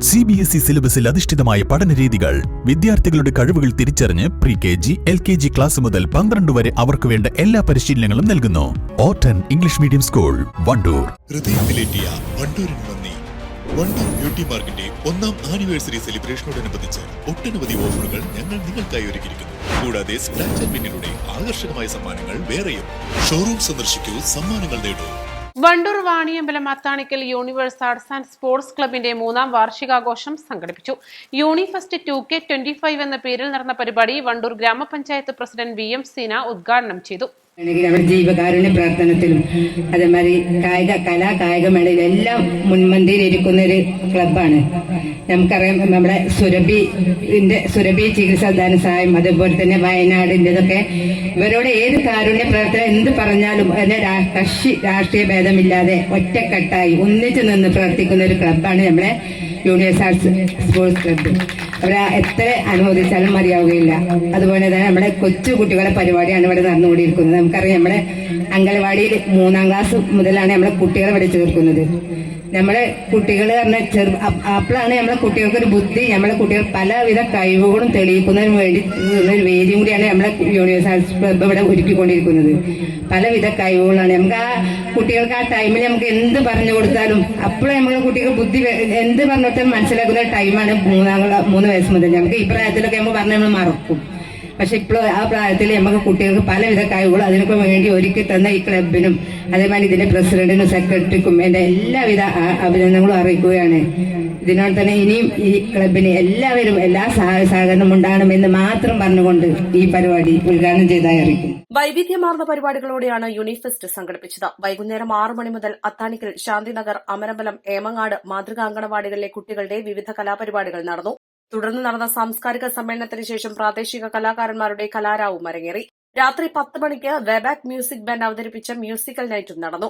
CBSE സിലബസിൽ അധിഷ്ഠിതമായ പഠനരീതികൾ വിദ്യാർത്ഥികളുടെ കഴിവുകൾ തിരിച്ചറിഞ്ഞ് pre-KG, LKG ക്ലാസ് മുതൽ 12 വരെ അവർക്ക് വേണ്ട എല്ലാ പരിശീലനങ്ങളും നൽകുന്നു. Orton English medium school, Wandoor. ഹൃദയത്തിലേറ്റിയ വണ്ടൂരിന് നന്ദി. വണ്ടൂർ ബ്യൂട്ടി മാർക്കിന്റെ 1ാം ആനിവേഴ്സറി സെലിബ്രേഷനോടനുബന്ധിച്ച് ഒട്ടനവധി ഓഫറുകൾ ഞങ്ങൾ നിങ്ങൾക്കായി ഒരുക്കിയിരിക്കുന്നു. കൂടാതെ സ്ക്രാച്ച് ആൻഡ് വിന്നിലൂടെ ആകർഷകമായ സമ്മാനങ്ങൾ വേറെയും. ഷോറൂം സന്ദർശിക്കൂ, സമ്മാനങ്ങൾ നേടൂ. Wandoor Vaniyambalam Athanikkal universe arts and sports ക്ലബിന്റെ 3ാം വാർഷികാഘോഷം സംഘടിപ്പിച്ചു. യൂണിഫെസ്റ്റ് 2K25 എന്ന പേരിൽ നടന്ന പരിപാടി വണ്ടൂർ ഗ്രാമപഞ്ചായത്ത് പ്രസിഡന്റ് VM സീന ഉദ്ഘാടനം ചെയ്തു. നമ്മുടെ ജീവകാരുണ്യ പ്രവർത്തനത്തിലും അതേമാതിരി കായിക മേളയിലും എല്ലാം മുൻപന്തിയിലിരിക്കുന്ന ഒരു ക്ലബ്ബാണ്. നമുക്കറിയാം, നമ്മുടെ സുരഭി ചികിത്സാ ധനസഹായം, അതുപോലെ തന്നെ വയനാടിൻ്റെതൊക്കെ ഇവരോട് ഏത് കാരുണ്യ പ്രവർത്തനം എന്ത് പറഞ്ഞാലും അതിന്റെ രാഷ്ട്രീയ ഭേദമില്ലാതെ ഒറ്റക്കെട്ടായി ഒന്നിച്ചു നിന്ന് പ്രവർത്തിക്കുന്ന ഒരു ക്ലബ്ബാണ് നമ്മുടെ യൂണിവേഴ്സ് ആർട്സ് സ്പോർട്സ് ക്ലബ്ബ്. അവരെ എത്ര അനുമോദിച്ചാലും മതിയാവുകയില്ല. അതുപോലെ തന്നെ നമ്മുടെ കൊച്ചു കുട്ടികളുടെ പരിപാടിയാണ് ഇവിടെ നടന്നുകൊണ്ടിരിക്കുന്നത്. നമുക്കറിയാം, നമ്മുടെ അംഗനവാടിയിൽ 3ാം ക്ലാസ് മുതലാണ് നമ്മളെ കുട്ടികളെ ഇവിടെ ചേർക്കുന്നത്. നമ്മളെ കുട്ടികൾ പറഞ്ഞാൽ അപ്പോഴാണ് നമ്മളെ കുട്ടികൾക്ക് ഒരു ബുദ്ധി, നമ്മളെ കുട്ടികൾ പലവിധ കഴിവുകളും തെളിയിക്കുന്നതിന് വേണ്ടി ഒരു വേദിയും കൂടിയാണ് നമ്മളെ യൂണിവേഴ്സ് ആർട്സ് ക്ലബ്ബ് ഇവിടെ ഒരുക്കിക്കൊണ്ടിരിക്കുന്നത്. പലവിധ കഴിവുകളാണ് നമുക്ക് ആ കുട്ടികൾക്ക് ആ ടൈമിൽ നമുക്ക് എന്ത് പറഞ്ഞു കൊടുത്താലും അപ്പോഴും നമ്മളെ കുട്ടികൾ ബുദ്ധി എന്ത് പറഞ്ഞു കൊടുത്താലും മനസ്സിലാക്കുന്ന ടൈമാണ് 3 വയസ്സ് മുതൽ. നമുക്ക് ഈ പ്രായത്തിലൊക്കെ നമ്മൾ പറഞ്ഞാൽ നമ്മൾ മറക്കും. പക്ഷെ ഇപ്പോൾ ആ പ്രായത്തിൽ നമുക്ക് കുട്ടികൾക്ക് പലവിധ കഴിവുകളും അതിനൊക്കെ വേണ്ടി ഒരുക്കി തന്ന ഈ ക്ലബിനും അതേമാതിരി ഇതിന്റെ പ്രസിഡന്റിനും സെക്രട്ടറിക്കും എന്റെ എല്ലാവിധ അഭിനന്ദനങ്ങളും അറിയിക്കുകയാണ്. ഇതിനോട് തന്നെ ഇനിയും ഈ ക്ലബിന് എല്ലാവരും എല്ലാ സഹകരണം ഉണ്ടാകണമെന്ന് മാത്രം പറഞ്ഞുകൊണ്ട് ഈ പരിപാടി ഉദ്ഘാടനം ചെയ്തതായി അറിയിക്കും. വൈവിധ്യമാർന്ന പരിപാടികളോടെയാണ് യൂണിഫെസ്റ്റ് സംഘടിപ്പിച്ചത്. വൈകുന്നേരം 6 മണി മുതൽ അത്താണിക്കൽ, ശാന്തിനഗർ, അമരമ്പലം, ഏമങ്ങാട് മാതൃകാ അങ്കണവാടികളിലെ കുട്ടികളുടെ വിവിധ കലാപരിപാടികൾ നടന്നു. തുടർന്ന് നടന്ന സാംസ്കാരിക സമ്മേളനത്തിന് ശേഷം പ്രാദേശിക കലാകാരന്മാരുടെ കലാരാവും അരങ്ങേറി. രാത്രി 10 മണിക്ക് വെബാക് മ്യൂസിക് ബാൻഡ് അവതരിപ്പിച്ച മ്യൂസിക്കൽ നൈറ്റും നടന്നു.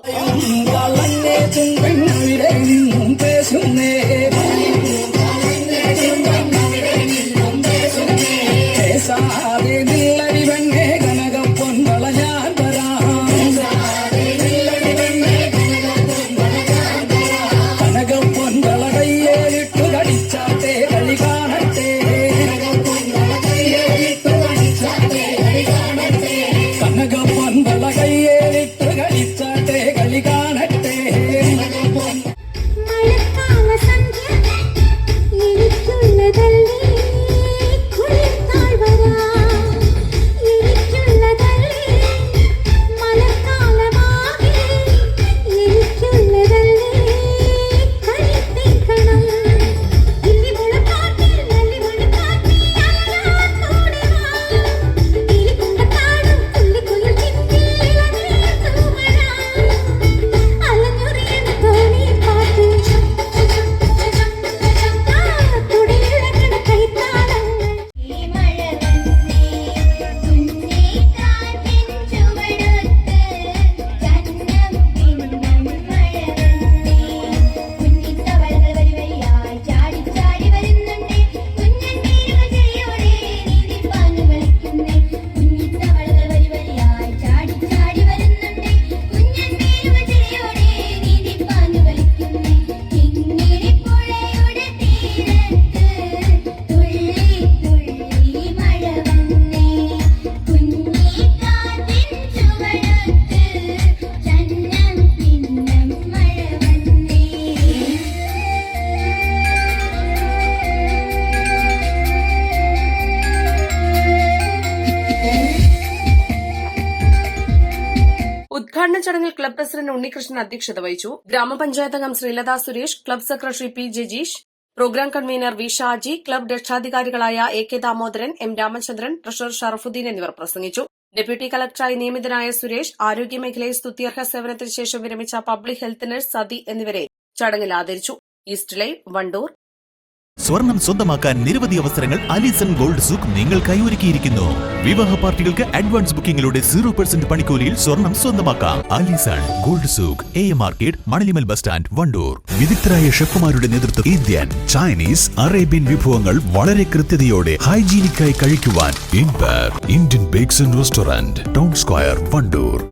ഉദ്ഘാടന ചടങ്ങിൽ ക്ലബ് പ്രസിഡന്റ് ഉണ്ണികൃഷ്ണൻ അധ്യക്ഷത വഹിച്ചു. ഗ്രാമപഞ്ചായത്ത് അംഗം Sreelatha Suresh, club secretary P. Jajeesh, programme convener V. Shaji, club രക്ഷാധികാരികളായ AK Damodaran, M. Ramachandran, treasurer Sharafuddin എന്നിവർ പ്രസംഗിച്ചു. ഡെപ്യൂട്ടി കളക്ടറായി നിയമിതനായ സുരേഷ്, ആരോഗ്യമേഖലയിൽ സ്തുത്യർഹ സേവനത്തിന് ശേഷം വിരമിച്ച പബ്ലിക് ഹെൽത്ത് നഴ്സ് സതി എന്നിവരെ ചടങ്ങിൽ ആദരിച്ചു. East live, Wandoor. സ്വർണം സ്വന്തമാക്കാൻ നിരവധി അവസരങ്ങൾ അലിസൺ ഗോൾഡ് സൂക്ക് നിങ്ങൾക്കായി ഒരുക്കിയിരിക്കുന്നു. വിവാഹ പാർട്ടികൾക്ക് അഡ്വാൻസ് ബുക്കിംഗിലൂടെ 0% പണിക്കൂലിയിൽ സ്വർണം സ്വന്തമാക്കാം. Allison gold souk, AM market, Manalimal bus stand, Wandoor. വിദഗ്ധരായ ഷെഫുമാരുടെ നേതൃത്വത്തിൽ ഇന്ത്യൻ, ചൈനീസ്, അറേബ്യൻ വിഭവങ്ങൾ വളരെ കൃത്യതയോടെ ഹൈജീനിക്കായി കഴിക്കുവാൻ Indian bakes and restaurant, town square, Wandoor.